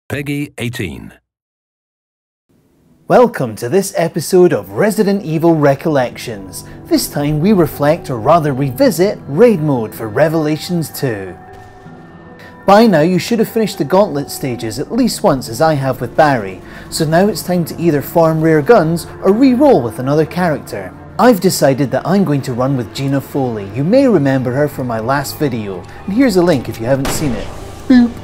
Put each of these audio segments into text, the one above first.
Peggy 18. Welcome to this episode of Resident Evil Recollections. This time we reflect, or rather revisit, Raid Mode for Revelations 2. By now you should have finished the gauntlet stages at least once, as I have with Barry, so now it's time to either farm rare guns or re-roll with another character. I've decided that I'm going to run with Gina Foley. You may remember her from my last video, and here's a link if you haven't seen it. Boop!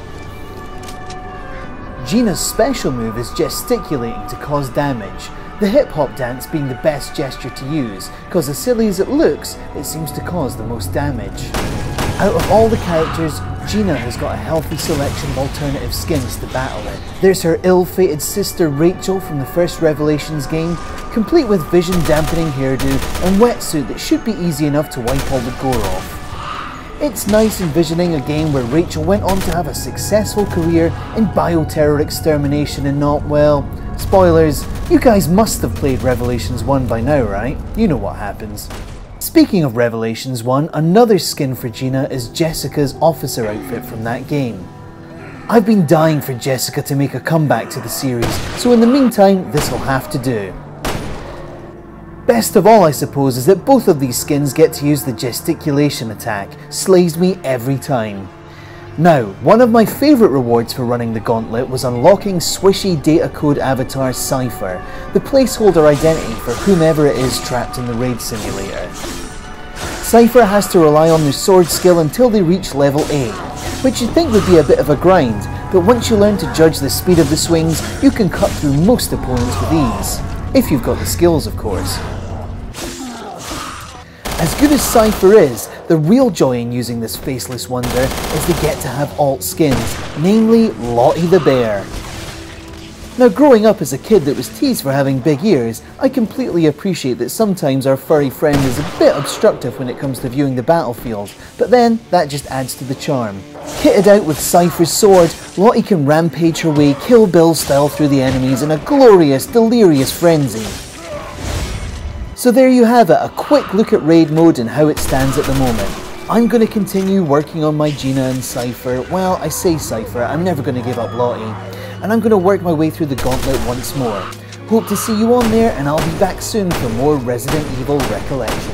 Gina's special move is gesticulating to cause damage, the hip-hop dance being the best gesture to use, because as silly as it looks, it seems to cause the most damage. Out of all the characters, Gina has got a healthy selection of alternative skins to battle it. There's her ill-fated sister Rachel from the first Revelations game, complete with vision-dampening hairdo and wetsuit that should be easy enough to wipe all the gore off. It's nice envisioning a game where Rachel went on to have a successful career in bioterror extermination and not, well, spoilers, you guys must have played Revelations 1 by now, right? You know what happens. Speaking of Revelations 1, another skin for Gina is Jessica's officer outfit from that game. I've been dying for Jessica to make a comeback to the series, so in the meantime, this'll have to do. Best of all, I suppose, is that both of these skins get to use the gesticulation attack. Slays me every time. Now, one of my favourite rewards for running the gauntlet was unlocking swishy data code avatar Cypher, the placeholder identity for whomever it is trapped in the raid simulator. Cypher has to rely on their sword skill until they reach level 8, which you'd think would be a bit of a grind, but once you learn to judge the speed of the swings, you can cut through most opponents with ease. If you've got the skills, of course. As good as Cypher is, the real joy in using this faceless wonder is they get to have alt skins, namely Lottie the Bear. Now, growing up as a kid that was teased for having big ears, I completely appreciate that sometimes our furry friend is a bit obstructive when it comes to viewing the battlefield, but then that just adds to the charm. Kitted out with Cypher's sword, Lottie can rampage her way Kill Bill style through the enemies in a glorious, delirious frenzy. So there you have it, a quick look at Raid Mode and how it stands at the moment. I'm going to continue working on my Gina and Cypher. Well, I say Cypher, I'm never going to give up Lottie. And I'm going to work my way through the gauntlet once more. Hope to see you on there, and I'll be back soon for more Resident Evil Recollections.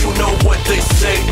You know what they say.